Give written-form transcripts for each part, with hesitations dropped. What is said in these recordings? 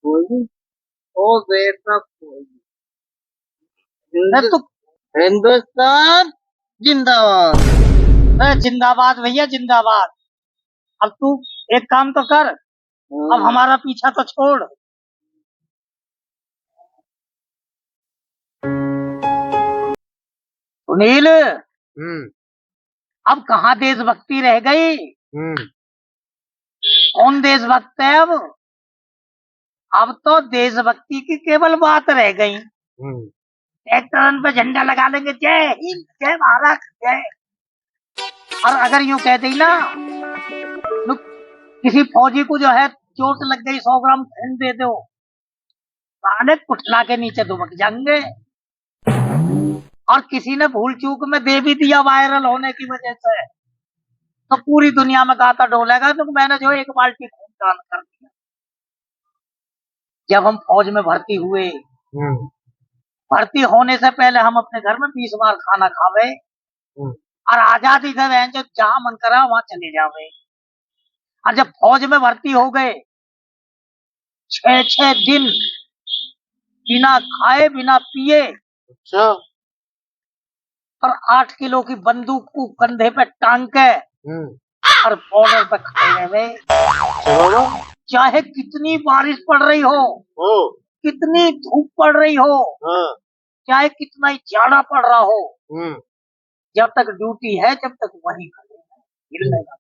फौजी ओ बेटा फौजी तो हिंदुस्तान जिंदाबाद। जिंदाबाद भैया जिंदाबाद। अब तू एक काम तो कर, अब हमारा पीछा तो छोड़। सुनील, अब कहाँ देशभक्ति रह गई? कौन देशभक्त है अब तो देशभक्ति की केवल बात रह गई। ट्रैक्टर पे झंडा लगा लेंगे, जय हिंद जय भारत जय। और अगर यूं कह दी ना, किसी फौजी को जो है चोट लग गई, 100 ग्राम खून दे दो, साले कुठला के नीचे दुबक जाएंगे। और किसी ने भूल चूक में दे भी दिया वायरल होने की वजह से, तो पूरी दुनिया में गाता डोलेगा। तो मैंने जो एक बाल्टी खून दान कर दिया। जब हम फौज में भर्ती हुए, भर्ती होने से पहले हम अपने घर में 20 बार खाना खावे, और आजादी से जो जहां मन करा वहां चले जावे। और जब फौज में भर्ती हो गए, 6 दिन बिना खाए बिना पिए, अच्छा, और 8 किलो की बंदूक को कंधे पे टांग के और बॉर्डर पे खड़े रहे। चाहे कितनी बारिश पड़ रही हो, कितनी धूप पड़ रही हो, चाहे कितना ही जाड़ा पड़ रहा हो, जब तक ड्यूटी है जब तक वहीं खड़े हैं, हिलने का।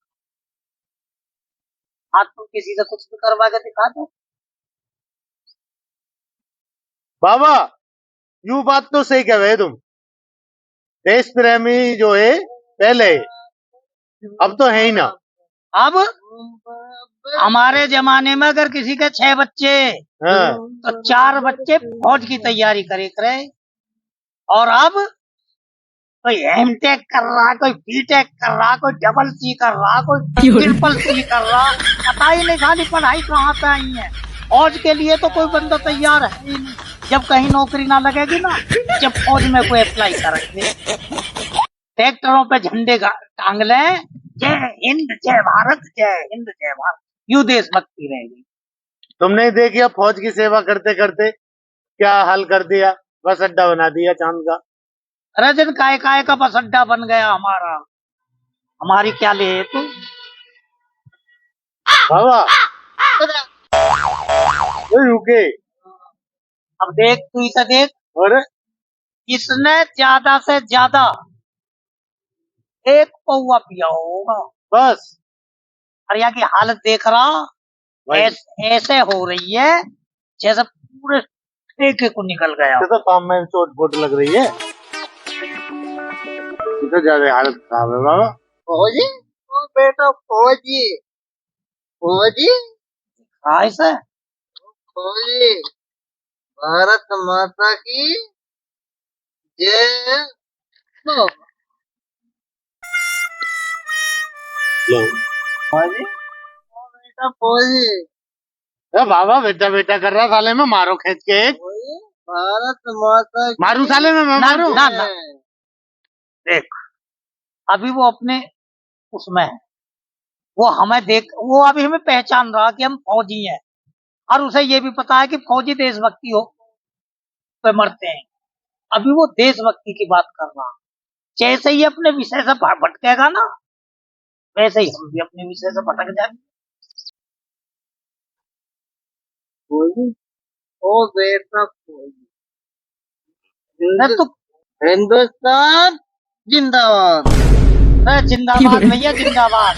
आज तुम किसी से कुछ भी करवा के दिखा दो। बाबा यू बात तो सही कह रहे तुम। देश प्रेमी जो है पहले, अब तो है ही ना। अब हमारे जमाने में अगर किसी के 6 बच्चे, तो 4 बच्चे फौज की तैयारी करे। और अब कोई एमटेक कर रहा, कोई बीटेक कर रहा, कोई डबल सी कर रहा, कोई ट्रिपल सी कर रहा। पता ही नहीं खाली पढ़ाई कहाँ पे आई है। फौज के लिए तो कोई बंदा तैयार है ही नहीं। जब कहीं नौकरी ना लगेगी ना, जब फौज में कोई अप्लाई करेंगे, ट्रैक्टरों पे झंडे टांग ले, जय हिंद जय भारत जय हिंद जय भारत, यू देशभक्ति रहेगी। तुमने देखिए फौज की सेवा करते करते क्या हाल कर दिया, बस अड्डा बना दिया चांद का। रजन काय का बस अड्डा बन गया हमारा। हमारी क्या ले तू बाबा रुके। अब देख, तू इसे देख, और इसने ज्यादा से ज्यादा 1 पौवा पिया होगा बस। और यहाँ की हालत देख रहा, ऐसे हो रही है जैसे पूरे ठेके को निकल गया। तो पाम में चोट फोट लग रही है, तो ज्यादा हालत खराब है बाबा। फौजी ओ बेटा फौजी फौजी ऐसे फौजी, भारत माता की जय। फौजी बेटा फौजी, बाबा बेटा बेटा कर रहा, साले में मारो खींच के। भारत माता की मारू साले में, मैं मारू ना। देख, अभी वो अपने उसमें है, वो हमें देख, वो अभी हमें पहचान रहा कि हम फौजी हैं। और उसे ये भी पता है कि फौजी देशभक्ति हो तो मरते हैं। अभी वो देशभक्ति की बात कर रहा। जैसे ही अपने विषय से भटकेगा ना, वैसे ही हम भी अपने विषय से भटक जाएंगे। फौजी ओ बेटा फौजी, तो हिंदुस्तान जिंदाबाद। जिंदाबाद भैया जिंदाबाद।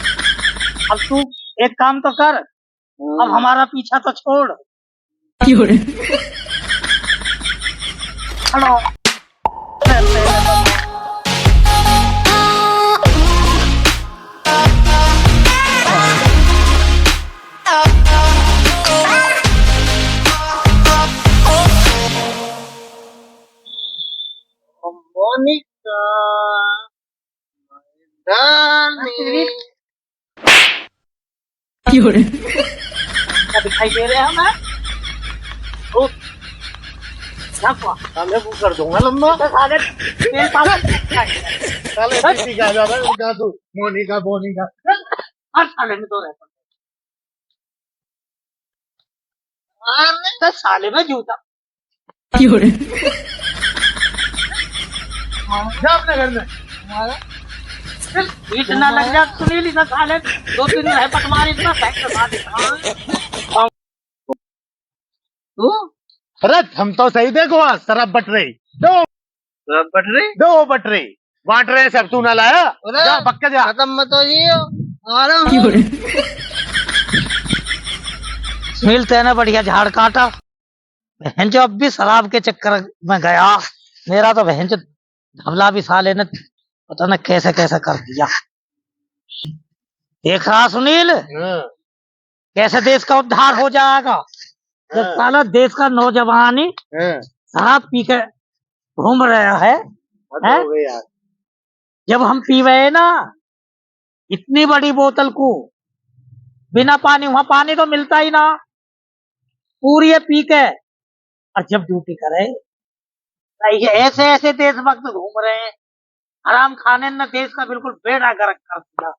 अब तू एक काम तो कर, अब हमारा पीछा तो छोड़। हेलो मोनिका दिखाई दे रहे हैं हमें। साले वो कर दूंगा लंबा। साले मेरे पास साले ठीक आ जा रहा है तू। मोनिका हर साले में तो रहता। तो साले में जूता जा अपने घर में। इतना लग जा सुनील इतना साले 2-3 है पटवारी इतना तू अरे हम तो सही देखो वहाँ शराब बट रही दो बट रही बट रही बांट रहे सब, तू ना लाया जा पक्का जा। खत्म मत हो जी, आ रहा हूँ। सुनील तेने बढ़िया झाड़ काटा। बहन जो अब भी शराब के चक्कर में गया, मेरा तो बहन जो धवला भी साले ने पता न कैसे कैसे कर दिया। देख रहा सुनील कैसे देश का उद्धार हो जाएगा जब साला देश का नौजवान ही शराब पी के घूम रहा है, हैं? जब हम पीवे ना इतनी बड़ी बोतल को बिना पानी, वहां पानी तो मिलता ही ना, पूरी है पी के, और जब ड्यूटी करे ये ऐसे ऐसे देशभक्त घूम रहे हैं, हराम खाने ने देश का बिल्कुल बेड़ा गर्क कर दिया।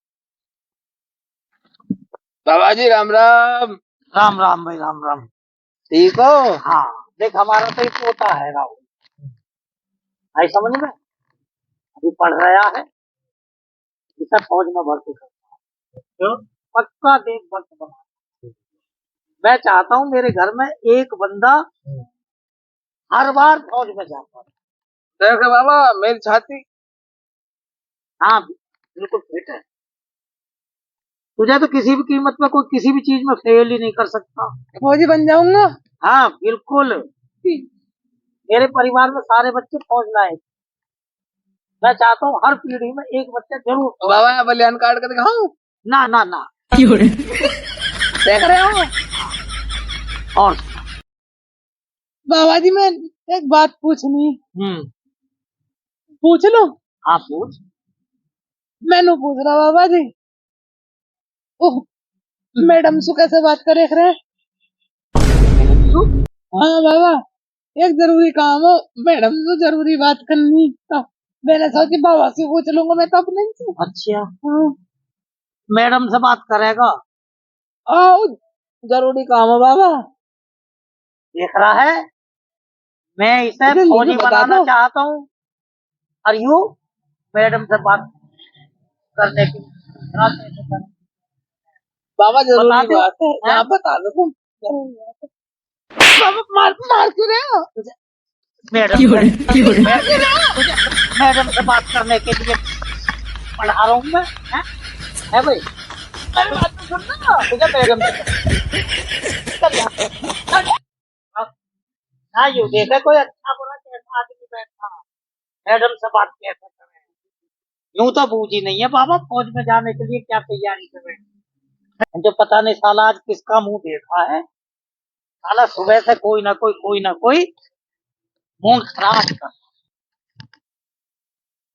बाबा जी राम राम। राम राम भाई राम राम। ठीक हो? हाँ देख हमारा तो एक पोता है राहुल, आई समझ में, अभी पढ़ रहा है, इसे फौज में भर्ती करना है, पक्का देशभक्त बना। मैं चाहता हूँ मेरे घर में एक बंदा हर बार फौज में जाता है। देखो बाबा मेरी छाती। हाँ बिल्कुल फिट है, तुझे तो किसी भी कीमत पे कोई किसी भी चीज में फेल ही नहीं कर सकता। फौजी बन जाऊंगा। हाँ बिल्कुल, मेरे परिवार में सारे बच्चे फौज लायक, मैं चाहता हूँ हर पीढ़ी में एक बच्चा जरूर। तो बाबा बलियान काट कर दिखाऊं? ना ना ना देख रहे हो? और बाबा जी मैं एक बात पूछनी। पूछ लो? हाँ पूछ। मैंने पूछ रहा बाबा जी। ओह मैडम से कैसे बात करे रहे? हाँ बाबा एक जरूरी काम हो, मैडम से जरूरी बात करनी, तो मैंने सोची बाबा से पूछ लूंगा मैं तो अपने से। अच्छा मैडम से बात करेगा? आओ जरूरी काम हो बाबा। देख रहा है मैं इसे फौजी बनाना चाहता हूँ, और यू मैडम से बात करने की बाबा जरूरी बात है, हैं? यहाँ बता दो तुम। बाबा मार क्यों रहे हो? मैडम से बात करने के लिए पढ़ा रहा हूँ मैं, है भाई? मेरी बात तो सुनना, तुझे मैडम हाँ यू देखा कोई अच्छा बुरा कैसा आदमी बैठा, मैडम से बात कैसे करें, यूं तो बूझी नहीं है बाबा फौज में जाने के लिए क्या तैयारी कर रहे हैं, जो पता नहीं साला आज किसका मुंह देखा है, साला सुबह से कोई ना कोई मूड खराब कर।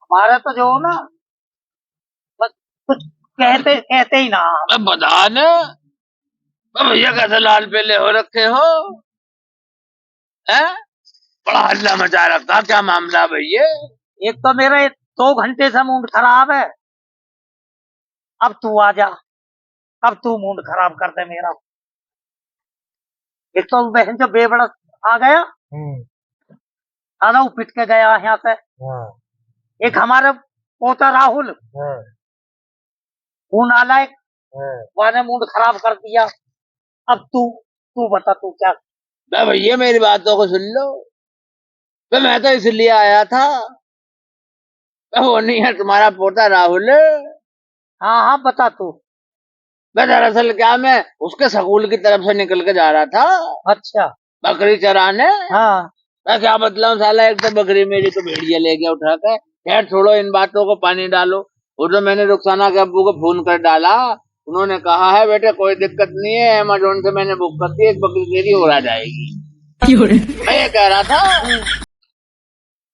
हमारे तो जो ना बस कुछ कहते ही ना। बता ना भैया कैसे लाल पीले हो रखे हो? हैं? बड़ा हल्ला मचा रखा, क्या मामला भैया? एक तो मेरे 2 घंटे से मूड खराब है, अब तू आ जा, अब तू मूड खराब कर दे मेरा। एक तो बहन जो बेबड़ा आ गया, साला पिट के गया यहाँ से। एक हमारे पोता राहुल वो नालायक, वाने मूड खराब कर दिया। अब तू बता तू क्या? भैया मेरी बातों को सुन लो, मैं तो इसलिए आया था, वो नहीं है तुम्हारा पोता राहुल। हाँ बता तू। मैं दरअसल क्या मैं उसके स्कूल की तरफ से निकल के जा रहा था। अच्छा बकरी चराने। हाँ मैं क्या मतलब साला, एक तो बकरी मेरी तो भेड़िया ले गया उठा कर। खैर छोड़ो इन बातों को, पानी डालो। वो तो मैंने रुखसाना के अब्बू को फोन कर डाला, उन्होंने कहा है बेटे कोई दिक्कत नहीं है, अमेज़न से मैंने बुक कर दी, एक बकरी तेरी और आ जाएगी। मैं ये कह रहा था,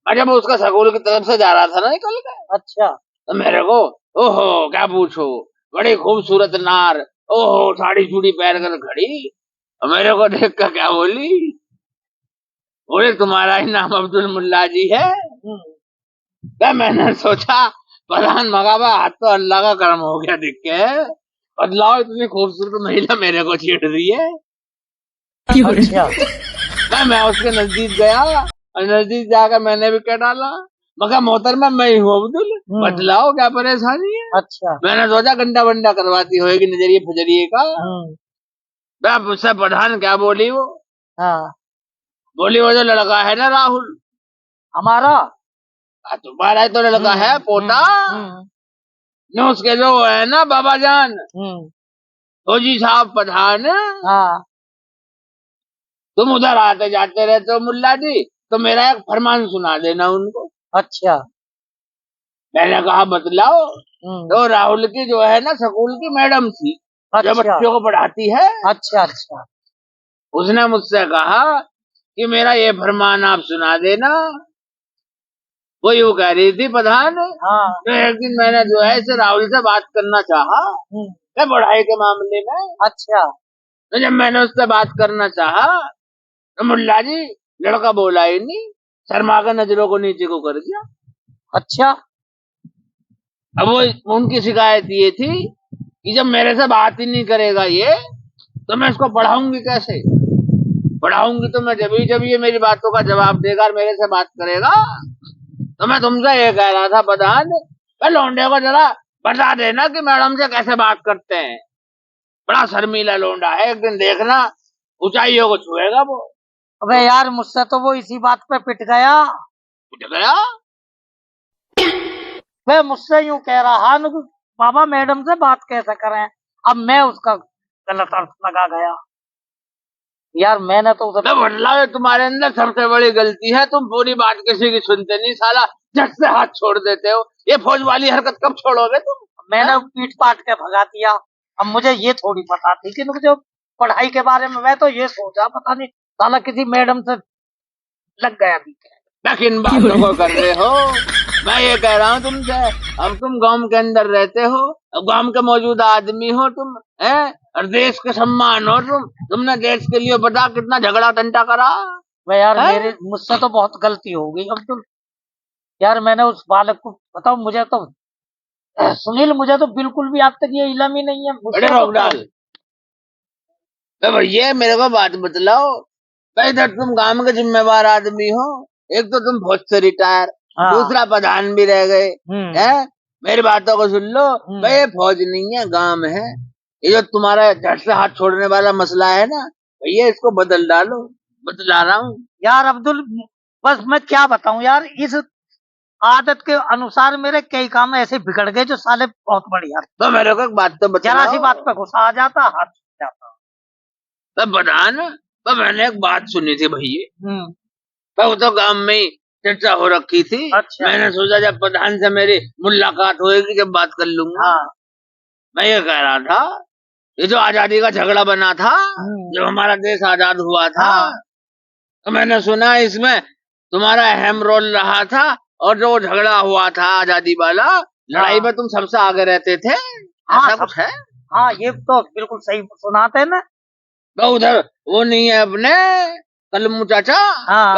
मैं जब उसका स्कूल की तरफ से जा रहा था ना निकल के, अच्छा तो मेरे को ओहो क्या पूछो, बड़ी खूबसूरत नार, ओहो साड़ी चूड़ी पहन कर खड़ी, और मेरे को देख कर क्या बोली, बोले तुम्हारा ही नाम अब्दुल मुल्ला जी है? क्या मैंने सोचा प्रधान मगाबा, हाथ तो अल्लाह का कर्म हो गया दिख के, बदलाव इतनी खूबसूरत महिला मेरे को छेड़ रही है। अच्छा मैं उसके नजदीक गया और नजदीक जाकर मैंने भी क्या डाला। मगर मोहतरमा मैं ही हूँ अब्दुल, बतलाओ क्या परेशानी है। अच्छा मैंने सोचा गंडा वंडा करवाती होगी नजरिए फजरिए का। मैं मुझसे पठान क्या बोली वो, हाँ बोली वो जो लड़का है ना राहुल, हमारा तुम्हारा ही तो लड़का है पोता, न उसके जो है ना बाबा जान फौजी साहब पठान, हाँ तुम उधर आते जाते रहते हो मुल्ला जी, तो मेरा एक फरमान सुना देना उनको। अच्छा मैंने कहा बतलाओ। तो राहुल की जो है ना स्कूल की मैडम थी, जो अच्छा बच्चों को पढ़ाती है, अच्छा अच्छा उसने मुझसे कहा कि मेरा ये फरमान आप सुना देना। वो यूँ कह रही थी प्रधान, हाँ तो एक दिन मैंने जो है इसे राहुल से बात करना चाहा मैं पढ़ाई के मामले में। अच्छा तो जब मैंने उससे बात करना चाहा तो मुल्ला जी लड़का बोला ही नहीं, शर्मा कर नजरों को नीचे को कर दिया। अच्छा अब वो उनकी शिकायत ये थी कि जब मेरे से बात ही नहीं करेगा ये, तो मैं इसको पढ़ाऊंगी कैसे। पढ़ाऊंगी तो मैं जब ये मेरी बातों का जवाब देगा और मेरे से बात करेगा। तो मैं तुमसे ये कह रहा था प्रधान, लौंडे को जरा बता देना कि मैडम से कैसे बात करते हैं। बड़ा शर्मीला लौंडा है, एक दिन देखना ऊंचाइयों को छुएगा वो। अबे यार मुझसे तो वो इसी बात पे पिट गया। उठ गया वह मुझसे यूं कह रहा न कि बाबा मैडम से बात कैसे करें। अब मैं उसका गलत अर्थ लगा गया। यार मैंने तो उसे मैं बदला, तुम्हारे अंदर सबसे बड़ी गलती है, तुम पूरी बात किसी की सुनते नहीं, साला झट से हाथ छोड़ देते हो। ये फौज वाली हरकत कब छोड़ोगे तुम। मैंने पीट पाट के भगा दिया। अब मुझे ये थोड़ी पता थी कि मुझे पढ़ाई के बारे में, मैं तो ये सोचा पता नहीं साला किसी मैडम से लग गया भी क्या। किन बातों को कर रहे हो। मैं ये कह रहा हूँ तुमसे, अब तुम गांव के अंदर रहते हो, अब गांव के मौजूदा आदमी हो तुम, हैं, और देश के सम्मान हो तुमने देश के लिए बता कितना झगड़ा टंटा करा। वह यार है? मेरे मुझसे तो बहुत गलती हो गई अब्दुल। यार मैंने उस बालक को बताओ, मुझे तो सुनील मुझे तो बिल्कुल भी आज तक ये इलम ही नहीं है। बड़े रोक डाल भैया, मेरे को बात बतलाओ। भाई इधर तुम गांव के जिम्मेवार आदमी हो, एक तो तुम फौज से रिटायर, दूसरा प्रधान भी रह गए हैं। मेरी बातों को सुन लो भाई, ये फौज नहीं है गांव है। ये जो तुम्हारा झट से हाथ छोड़ने वाला मसला है ना भैया, इसको बदल डालो। बतला रहा हूँ यार अब्दुल, बस मैं क्या बताऊं यार, इस आदत के अनुसार मेरे कई काम ऐसे बिगड़ गए जो साले बहुत बढ़िया। तो मेरे को एक बात तो जरा बताओ। सी बात पे गुस्सा आ जाता, हाथ छूट जाता। तो प्रधान, तो मैंने एक बात सुनी थी भैया, वो तो गांव में ही चर्चा हो रखी थी। अच्छा। मैंने सोचा जब प्रधान से मेरी मुलाकात होगी जब बात कर लूंगा। मैं ये कह रहा था, ये जो आजादी का झगड़ा बना था, जब हमारा देश आजाद हुआ था, तो मैंने सुना इसमें तुम्हारा अहम रोल रहा था, और जो झगड़ा हुआ था आजादी वाला, लड़ाई में तुम सबसे आगे रहते थे। ऐसा कुछ है? हाँ ये तो बिल्कुल सही सुनाते ना। तो उधर वो नहीं है अपने कलमू चाचा,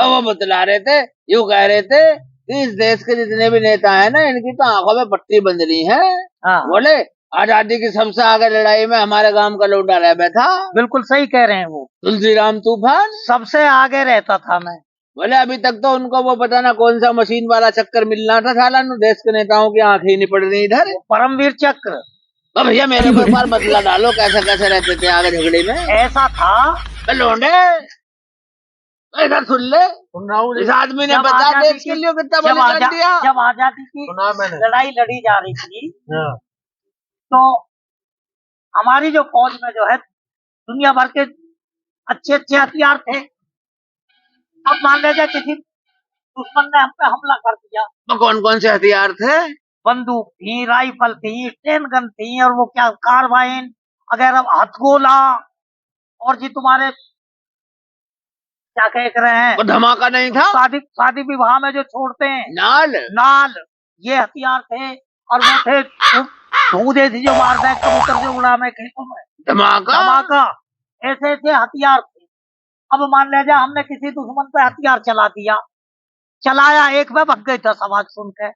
वो बतला रहे थे, यूँ कह रहे थे कि इस देश के जितने भी नेता है ना, इनकी तो आंखों में पट्टी बंध रही है। बोले आजादी की सबसे आगे लड़ाई में हमारे गांव का लौंडा रह बैठा। बिल्कुल सही कह रहे हैं वो, तुलसीराम तूफान सबसे आगे रहता था। मैं बोले अभी तक तो उनको वो पता ना कौन सा मशीन वाला चक्कर मिलना था, साला देश के नेताओं की आंखें ही नहीं पड़ रही इधर। परमवीर चक्र। तो भैया मेरे को एक बार बतला डालो कैसे कैसे रहते थे आगे झगड़े में। ऐसा था लौंडे, इधर सुन ले, इस आदमी ने बता देश के लिए कितना बलिदान दिया। जब आजादी की लड़ाई लड़ी जा रही थी, तो हमारी जो फौज में जो है दुनिया भर के अच्छे अच्छे हथियार थे। अब मान लीजिए किसी दुश्मन ने हम पे हमला कर दिया, तो कौन कौन से हथियार थे? बंदूक थी, राइफल थी, स्टेन गन थी, और वो क्या कार्बाइन वगैरह, हथगोला, और जी तुम्हारे क्या कह रहे हैं, धमाका नहीं था, शादी विवाह में जो छोड़ते हैं नाल, ये हथियार थे। और वो थे धूधे थी जो मार दे कबूतर जो उड़ा में खेतों में, धमाका, ऐसे ऐसे हथियार थे। अब मान लीजिए हमने किसी दुश्मन पे हथियार चला दिया, चलाया, एक में भग गई 10 आवाज सुन के,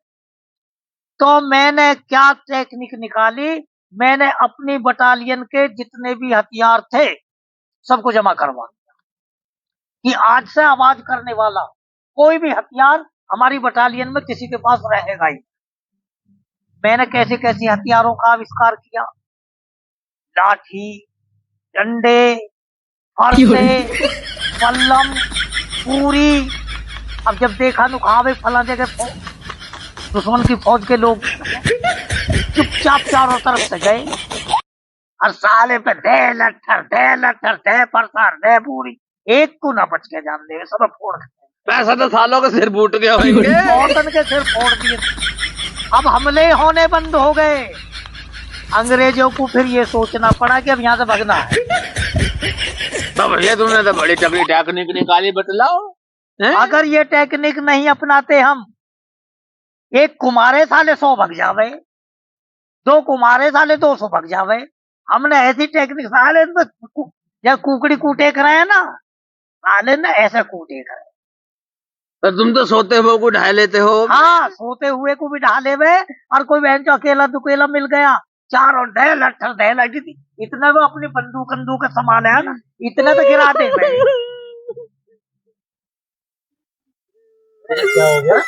तो मैंने क्या टेक्निक निकाली, मैंने अपनी बटालियन के जितने भी हथियार थे सबको जमा करवा दिया। कि आज से आवाज करने वाला कोई भी हथियार हमारी बटालियन में किसी के पास रहेगा ही। मैंने कैसे कैसे हथियारों का आविष्कार किया, लाठी, डंडे, फरसे, पल्लम, पूरी। अब जब देखा तो कहा भाई फला जगह दुश्मन की फौज के लोग, चुपचाप चारों तरफ से गए और साले पे दे लट्ठर दे परसार दे पूरी, एक को ना बच के जान दे, सब फोड़ पैसा तो सालों के सिर फूट गए होंगे, मौतन के सिर फोड़ दिए। अब हमले होने बंद हो गए। अंग्रेजों को फिर ये सोचना पड़ा कि अब यहाँ से भगना है। तो भैया तुमने तो बड़ी तगड़ी टेक्निक निकाली, बतलाओ। अगर ये टेक्निक नहीं अपनाते हम, एक कुमारे साले 100 भग जावे, 2 कुमारे साले 200 भग जावे। हमने ऐसी टेक्निक साले जब कुकड़ी कूटे करे ना, साले ने ऐसे कूटे करे। तो तुम तो सोते हुए को ढा लेते हो। हाँ, सोते हुए को भी ढा लेवे, और कोई बहन जो अकेला दुकेला मिल गया, चारों ढे लगी थी, इतने वो अपनी बंदूक संभाले है ना, इतने तो गिरा दे भाई। क्या हो गया?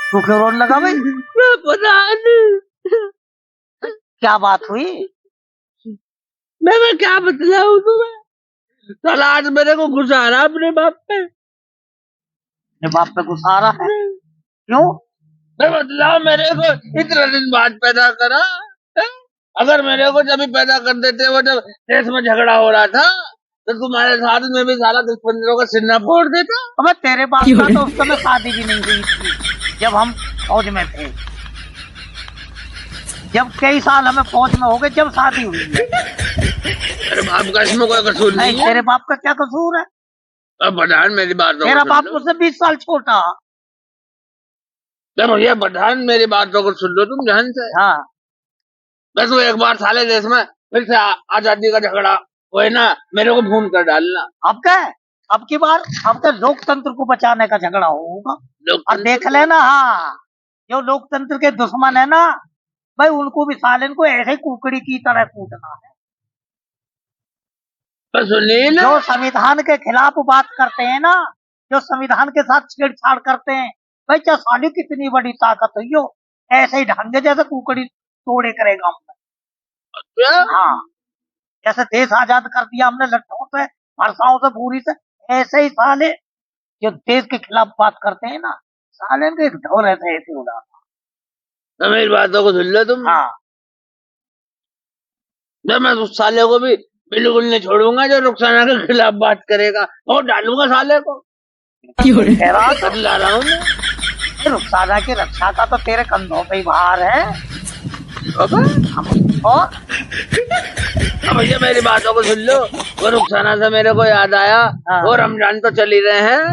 तू क्यों रोने लगा भाई? पता नहीं क्या बात हुई? मैं क्या बतलाऊं तुम्हें, साला आज मेरे को गुस्सा रहा अपने बाप पे। बाप पे गुस्सा रहा है? क्यों? मैं बतलाओ, मेरे को इतने दिन बाद पैदा करा, अगर मेरे को जब पैदा कर देते वो जब देश में झगड़ा हो रहा था, तो तुम्हारे साथ में भी साला 10-15 का सिन्ना फोड़ देता। अब तेरे बाप का तो उस समय शादी भी नहीं हुई थी जब हम फौज में थे। जब कई साल हमें फौज में हो गए, जब शादी हुई है। तेरे बाप का इसमें कोई कसूर नहीं है। तेरे बाप का क्या कसूर है? अब प्रधान मेरी बात, तेरा बाप मुझसे 20 साल छोटा। भैया प्रधान मेरी बातों को सुन लो तुम ध्यान से। हाँ, बस वो एक बार साले देश में फिर से आजादी का झगड़ा हुए ना, मेरे को भून कर डालना। अब क्या है? अब की बार अब तो लोकतंत्र को बचाने का झगड़ा होगा, और देख लेना। हाँ, जो लोकतंत्र के दुश्मन है ना भाई, उनको भी सालन को ऐसे कुकड़ी की तरह कूटना है। सुनील, जो संविधान के खिलाफ बात करते हैं ना, जो संविधान के साथ छेड़छाड़ करते हैं, भाई चाहे साली कितनी बड़ी ताकत हुई हो, ऐसे ही ढंगे जैसे कुकड़ी तोड़े करेगा हमने। हाँ, जैसे देश आजाद कर दिया हमने लट्ठों से, फरसाओं से, पूरी से, ऐसे ही साले जो देश के खिलाफ बात करते हैं ना, साले के ढोल ऐसे उड़ा। तो मेरी बातों को सुन लो तुम। हाँ, जब मैं उस साले को भी बिल्कुल नहीं छोड़ूंगा जो रुखसाना के खिलाफ बात करेगा, और डालूंगा साले को। ला रहा हूँ मैं। रुखसाना की रक्षा का तो तेरे कंधों पे ही भार है। और भैया मेरी बातों को सुन लो। वो रुखसाना से मेरे को याद आया, वो रमजान तो चल ही रहे हैं।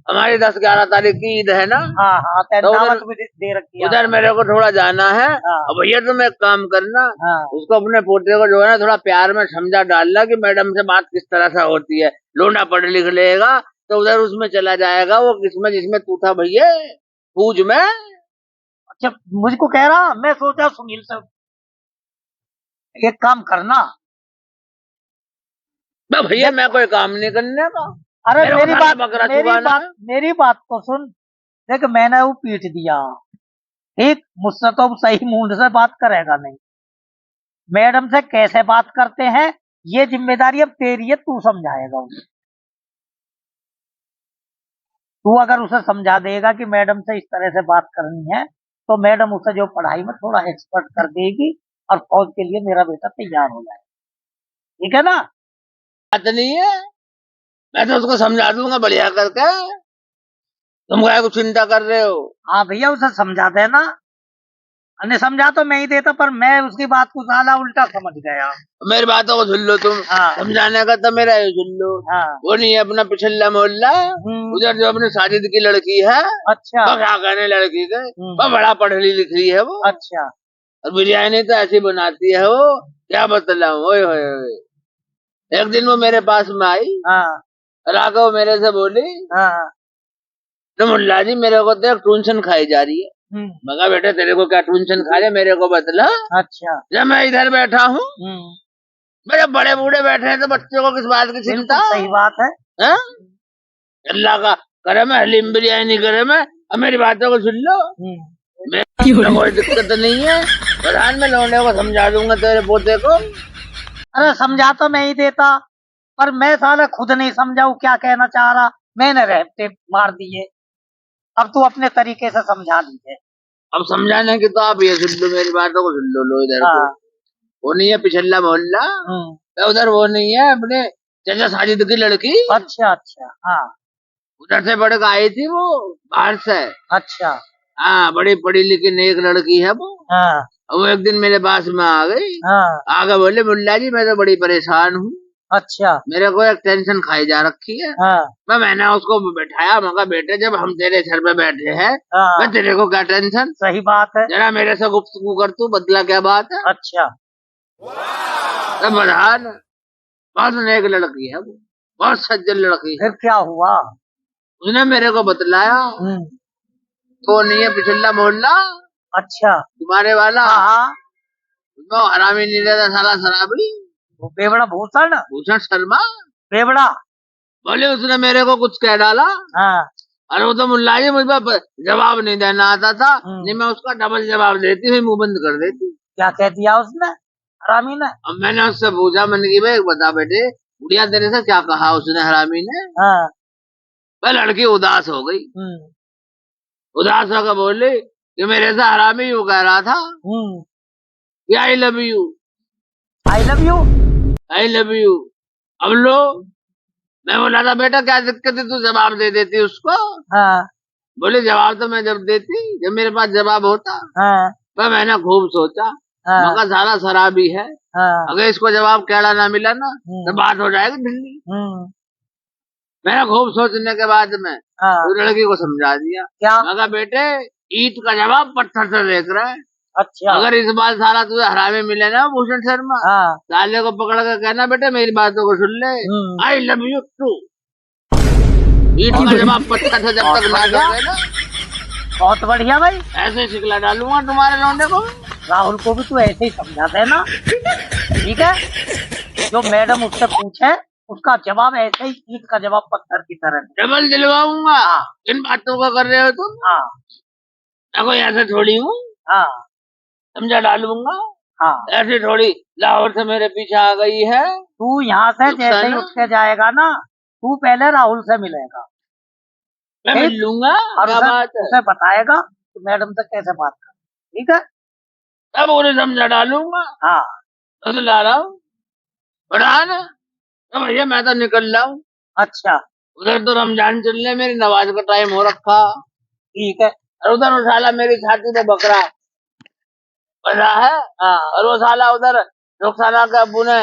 हमारी 10-11 तारीख की ईद है ना। हाँ, तो दावत भी दे रखी है। उधर मेरे को थोड़ा जाना है। अब भैया तुम एक काम करना, उसको अपने पोते को जो है ना थोड़ा प्यार में समझा डालना कि मैडम से बात किस तरह से होती है। लोंडा पढ़ लिख लेगा तो उधर उसमें चला जाएगा, वो किसमें जिसमें तू था भैया फौज में। अच्छा, मुझको कह रहा, मैं सोचा सुनील से एक काम करना। भैया मैं कोई काम नहीं करने का। अरे मेरी बात तो सुन। देख, मैंने वो पीट दिया, ठीक, मुझसे तो सही मुंड से बात करेगा नहीं। मैडम से कैसे बात करते हैं ये जिम्मेदारी अब तेरी है, तू समझाएगा उसे। तू अगर उसे समझा देगा कि मैडम से इस तरह से बात करनी है, तो मैडम उसे जो पढ़ाई में थोड़ा एक्सपर्ट कर देगी, और फौज के लिए मेरा बेटा तैयार हो जाएगा। ठीक है ना? बात नहीं है, मैं तो उसको समझा दूंगा बढ़िया करके। तुम क्या कुछ चिंता कर रहे हो? हाँ भैया, उसे समझा देना। नहीं समझा तो मैं ही देता, पर मैं उसकी बात को साला उल्टा समझ गया। मेरी बातों को सुन लो तुम। समझाने का तो मेरा ही सुन लो। वो नहीं है अपना पिछला मोहल्ला, उधर जो अपनी साजिद की लड़की है। अच्छा, तो क्या कहने लड़की के, वो बड़ा पढ़ी लिखी है वो। अच्छा, और बिरयानी तो ऐसी बनाती है वो, क्या बतलाऊं। ओए होए, एक दिन वो मेरे पास में आई, राघव मेरे से बोली, तो मुल्ला जी मेरे को तो ट्यूशन खाई जा रही है। मगा बेटे तेरे को क्या ट्यूशन खा रहे, मेरे को बतला। अच्छा, जब मैं इधर बैठा हूँ, मेरे बड़े बूढ़े बैठे हैं तो बच्चों को किस बात की चिंता। सही बात है। हैं? अल्लाह का करम है, हलीम बिरयानी करम है। अब मेरी बातों को सुन लो, मेरे को कोई दिक्कत नहीं है। प्रधान में लौंडे को समझा दूंगा तेरे पोते को। अरे समझा तो मैं ही देता, पर मैं साला खुद नहीं समझाऊ क्या कहना चाह रहा। मैंने रहते मार दिए, अब तू अपने तरीके से समझा दीजिए। अब समझाने की तो आप ये सुन लो, मेरी बातों को सुन लो इधर को। हाँ। वो नहीं है पिछला मोहल्ला, उधर वो नहीं है अपने चाचा साजिद की लड़की। अच्छा अच्छा। हाँ। उधर से बढ़ के आई थी वो, बाहर से। अच्छा। हाँ, बड़ी पढ़ी लिखी नेक लड़की है वो। हाँ। वो एक दिन मेरे पास में आ गई। हाँ। आगे बोले, मुल्ला जी मैं तो बड़ी परेशान हूँ, अच्छा। मेरे को एक टेंशन खाई जा रखी है। हाँ। मैंने उसको बैठाया, मैं कहा बेटे जब हम तेरे सर पे बैठे हैं, हाँ। मैं तेरे को क्या टेंशन। सही बात है। जरा मेरे से गुफ्तगू कर, तू बदला क्या बात है। अच्छा। तब बधान, बहुत नेक लड़की है वो, बहुत सज्जन लड़की है। फिर क्या हुआ? उसने मेरे को बतलाया, तो नहीं है पिछला मोहल्ला अच्छा। तुम्हारे वाला, हाँ। उसमें हरामी नहीं रहता साला शराबी, वो बेवड़ा भूषण भूषण शर्मा। बेवड़ा। बोले उसने मेरे को कुछ कह डाला। हाँ। अरे वो तो मुल्ला जी मुझे जवाब नहीं देना आता था, नहीं मैं उसका डबल जवाब देती हुई मुंह बंद कर देती। क्या कह दिया उसने हरामी ने? अब मैंने उससे पूछा, मैंने की भाई बता बेटे, बुढ़िया तेरे से क्या कहा उसने हरामी ने। हाँ। वह लड़की उदास हो गई। उदास होकर बोली कि मेरे से हरामी यूं कह रहा था कि I love you, I love you, I love you. अब लो, मैं बोला था बेटा क्या दिक्कत है, तू जवाब दे देती उसको। हाँ। बोले जवाब तो मैं जब देती जब मेरे पास जवाब होता। हाँ। पर मैंने खूब सोचा, हाँ। मगर सारा शराबी है। हाँ। अगर इसको जवाब केड़ा ना मिला ना तो बात हो जाएगी दिल्ली। मैंने खूब सोचने के बाद में उस लड़की को समझा दिया। क्या? मगर बेटे ईट का जवाब पत्थर से देख रहा है। अच्छा। अगर इस बार साला तुझे हरामी मिले ना भूषण शर्मा, साले को पकड़ कर कहना बेटे मेरी बातों को सुन ले, आई लव यू टू। ईट का जवाब पत्थर से जब तक ना दोगे ना। बहुत बढ़िया भाई, ऐसे सिखला डालूंगा तुम्हारे लौंडे को। राहुल को भी तू ऐसे ही समझा देना, ठीक है? जो मैडम उससे पूछे उसका जवाब ऐसे ही ईट का जवाब पत्थर की तरह। डबल दिलवाऊंगा। इन बातों का कर रहे हो तुम। मैं कोई ऐसे थोड़ी हूँ, समझा डालूंगा। ऐसे थोड़ी लाहौर से मेरे पीछे आ गई है। तू यहाँ से जैसे ही उठ के जाएगा ना, तू पहले राहुल से मिलेगा, मैं मिल लूंगा और उसे बताएगा कि मैडम से कैसे बात कर, ठीक है? तब उन्हें समझा डालूंगा। तो ला रहा हूँ ना तो भैया मैं तो निकल रहा हूँ। अच्छा। उधर तो रमजान चल रहे, मेरी नमाज का टाइम हो रखा, ठीक है। और उधर वो साला मेरी छाती पे बकरा बजा है। और वो साला उधर रुखसाना के अब्बू ने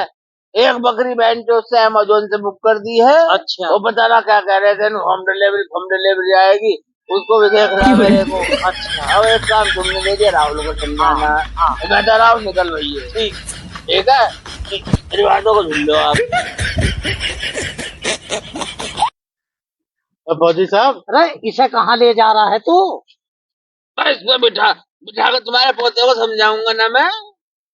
एक बकरी बहन जो उससे अमेज़न से बुक कर दी है। अच्छा। वो पता ना क्या कह रहे थे, होम डिलीवरी आएगी, उसको भी देख रहा है मेरे को। अच्छा। अब एक काम तुमने दे दिया, राहुल को समझाना। बेटा राहुल निकल रही है, ठीक है? मेरी बातों को सुन लो आप। फौजी साहब, अरे इसे कहाँ ले जा रहा है तू? बस इसमें बिठा कर तुम्हारे पोते को समझाऊंगा ना मैं।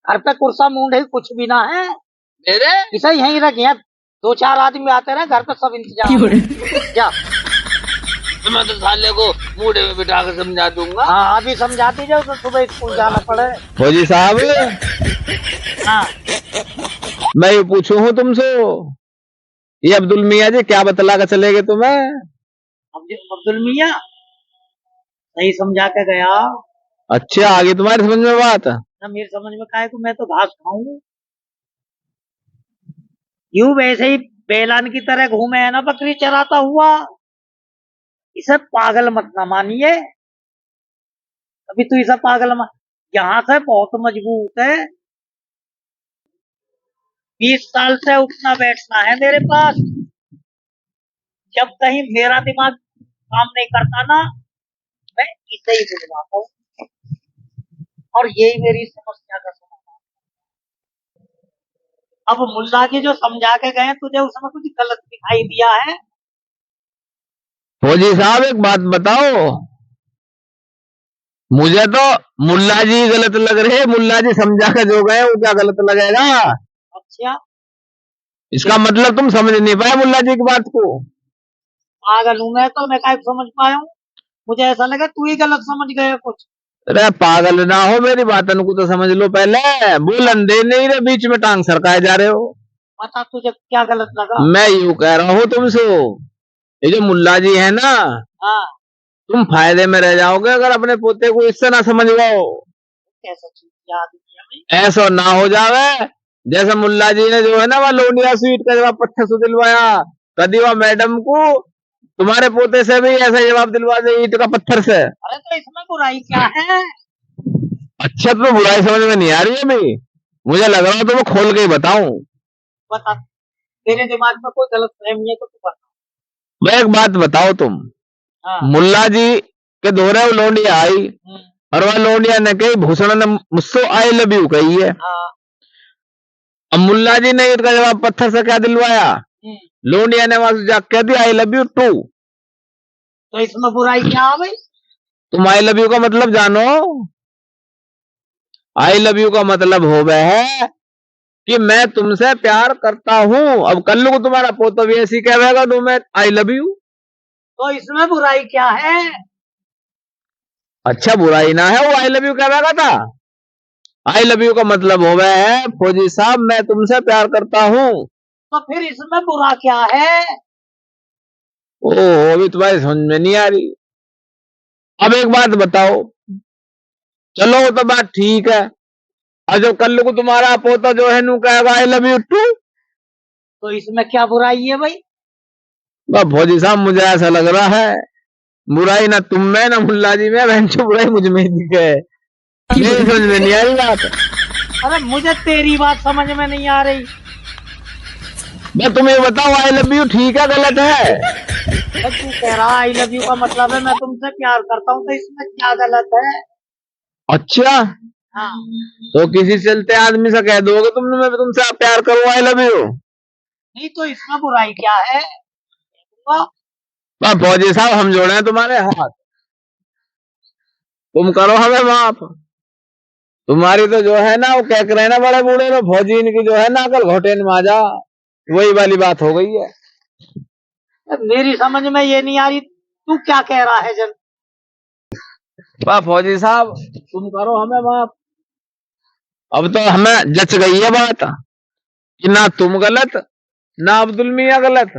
घर पे कुर्सा मूंढे कुछ भी ना है मेरे, इसे यहीं रख। यहाँ 2-4 आदमी आते रहे, घर पे सब इंतजाम क्या? तो मैं तो साले को मूढ़े में बिठा कर समझा दूंगा। हाँ अभी समझाती जाओ तो सुबह स्कूल जाना पड़े। फौजी साहब, हाँ मैं ये पूछू हूँ तुमसे, ये अब्दुल मियाँ जी क्या बतला कर चले गए तुम्हें? अब्दुल मियाँ सही समझा के गया। अच्छा, आगे तुम्हारी समझ में बात? ना मेरी समझ में काहे को, मैं तो घास खाऊं। यूं वैसे ही बेलान की तरह घूमे है ना बकरी चराता हुआ। इसे पागल मत ना मानिए, अभी तो इसे पागल यहाँ से बहुत मजबूत है। 20 साल से उठना बैठना है मेरे पास। जब कहीं मेरा दिमाग काम नहीं करता ना, मैं इसे ही बुलवाता हूँ, और यही मेरी समस्या का समाधान। अब मुल्ला जी जो समझा के गए, तुझे उसमें कुछ गलत दिखाई दिया है? फौजी साहब एक बात बताओ, मुझे तो मुल्ला जी गलत लग रहे। मुल्ला जी समझा के जो गए वो क्या गलत लगेगा? अच्छा, इसका मतलब तुम समझ नहीं पाए मुल्ला जी की बात को। पागल हूँ मैं तो, मैं क्या समझ पाया हूँ। मुझे ऐसा लगा तू ही गलत समझ गया कुछ। अरे पागल ना हो, मेरी बातन को तो समझ लो पहले। बोलन दे नहीं रहे, बीच में टांग सरकाए जा रहे हो। बता तुझे क्या गलत लगा। मैं यूं कह रहा हूँ तुमसे, ये जो मुल्ला जी है ना, हाँ, तुम फायदे में रह जाओगे अगर अपने पोते को इससे ना समझवाओ। कैसा चीज याद किया भाई। ऐसा ना हो जावे जैसे मुल्ला जी ने जो है ना, वह लोनिया स्वीट का जवाब पत्थर से दिलवाया, कदी वह मैडम को तुम्हारे पोते से भी ऐसा जवाब दिलवा दे ईंट का पत्थर से। अरे तो इसमें बुराई क्या है। अच्छा, तो बुराई समझ में नहीं आ रही है अभी, मुझे लग रहा है तो मैं खोल के ही बताऊं। बता, तेरे दिमाग में कोई गलत फहमी है तो तू बता। मैं एक बात बताओ तुम, हाँ। मुल्ला जी के दोहरे वो लोनिया आई और वह लोनिया ने कही, भूषण ने मुझसे आई लव यू कही है। हाँ। अब मुल्ला जी ने इसका जवाब पत्थर से क्या दिलवाया, लोनिया ने वहां से जाकर कह दिया आई लव यू टू। तो इसमें बुराई क्या है भाई। तुम आई लव यू का मतलब जानो। आई लव यू का मतलब हो गया है कि मैं तुमसे प्यार करता हूं। अब कल को तुम्हारा पोता भी ऐसी कहेगा तो मैं आई लव यू। तो इसमें बुराई क्या है। अच्छा, बुराई ना है, वो आई लव यू कहेगा था। आई लव यू का मतलब हो गया है, फौजी साहब मैं तुमसे प्यार करता हूं। तो फिर इसमें बुरा क्या है। ओह, अभी तुम्हारी समझ में नहीं आ रही। अब एक बात बताओ, चलो वो तो बात ठीक है, और जो कल को तुम्हारा पोता जो है नू कहेगा आई लव यू टू, तो इसमें क्या बुराई है भाई। फौजी साहब मुझे ऐसा लग रहा है बुराई ना तुम में ना मुल्ला जी में, बहन बुराई मुझ में ही दिखे। मेरी समझ में नहीं आ रही बात। अरे मुझे तेरी बात समझ में नहीं आ रही। मैं तुम्हें बताऊं आई लव यू ठीक है गलत है। तू कह रहा आई लव यू का मतलब है मैं तुमसे प्यार करता हूँ, तो इसमें क्या गलत है। अच्छा, हाँ। तो किसी चलते आदमी से कह दोगे तुमने मैं तुमसे प्यार करूँ आई लव यू। नहीं तो इसमें बुराई क्या है। फौजी साहब हम जोड़े हैं तुम्हारे हाथ, तुम करो हमें माफ। तुम्हारी तो जो है ना वो कह रहे ना बड़े बूढ़े में, फौजी इनकी जो है ना कल घोटे में माजा, वही वाली बात हो गई है। मेरी समझ में ये नहीं आ रही तू क्या कह रहा है जन। फौजी साहब तुम करो हमें माफ। अब तो हमें जच गई है बात कि ना तुम गलत ना अब्दुल मियाँ गलत,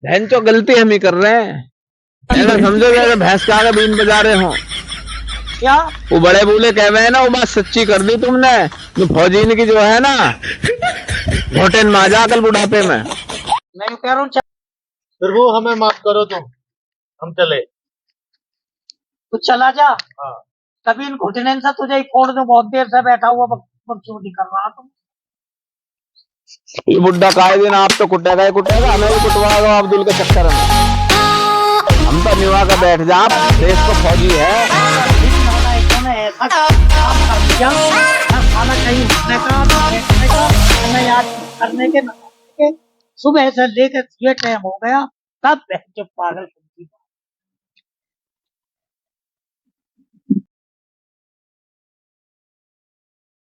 बहन चो गलती हम ही कर रहे हैं। ऐसा समझो जैसे भैंस के आगे बीन बजा रहे हो। क्या वो बड़े बूढ़े कह रहे हैं ना, वो बात सच्ची कर दी तुमने। जो फौजी की जो है ना घोटे में आ जा कल बुढ़ापे में। मैं कह रहा हूँ फिर वो हमें माफ करो तुम, हम चले। तू चला जा। हाँ। कभी इन घुटने से तुझे ही फोड़ दूं, बहुत देर से बैठा हुआ बकचोदी कर रहा तुम। ये बुढ़ा काहे दिन आप तो कुटेगा ही कुटेगा, हमें भी कुटवाएगा अब्दुल के चक्कर में। हम तो निवा कर बैठ जा, देश को फौजी है। ऐसा काम कर दिया खाना कहीं उठने का बैठने का हमें याद करने के न, सुबह से लेकर ये टाइम हो गया तब जो पागल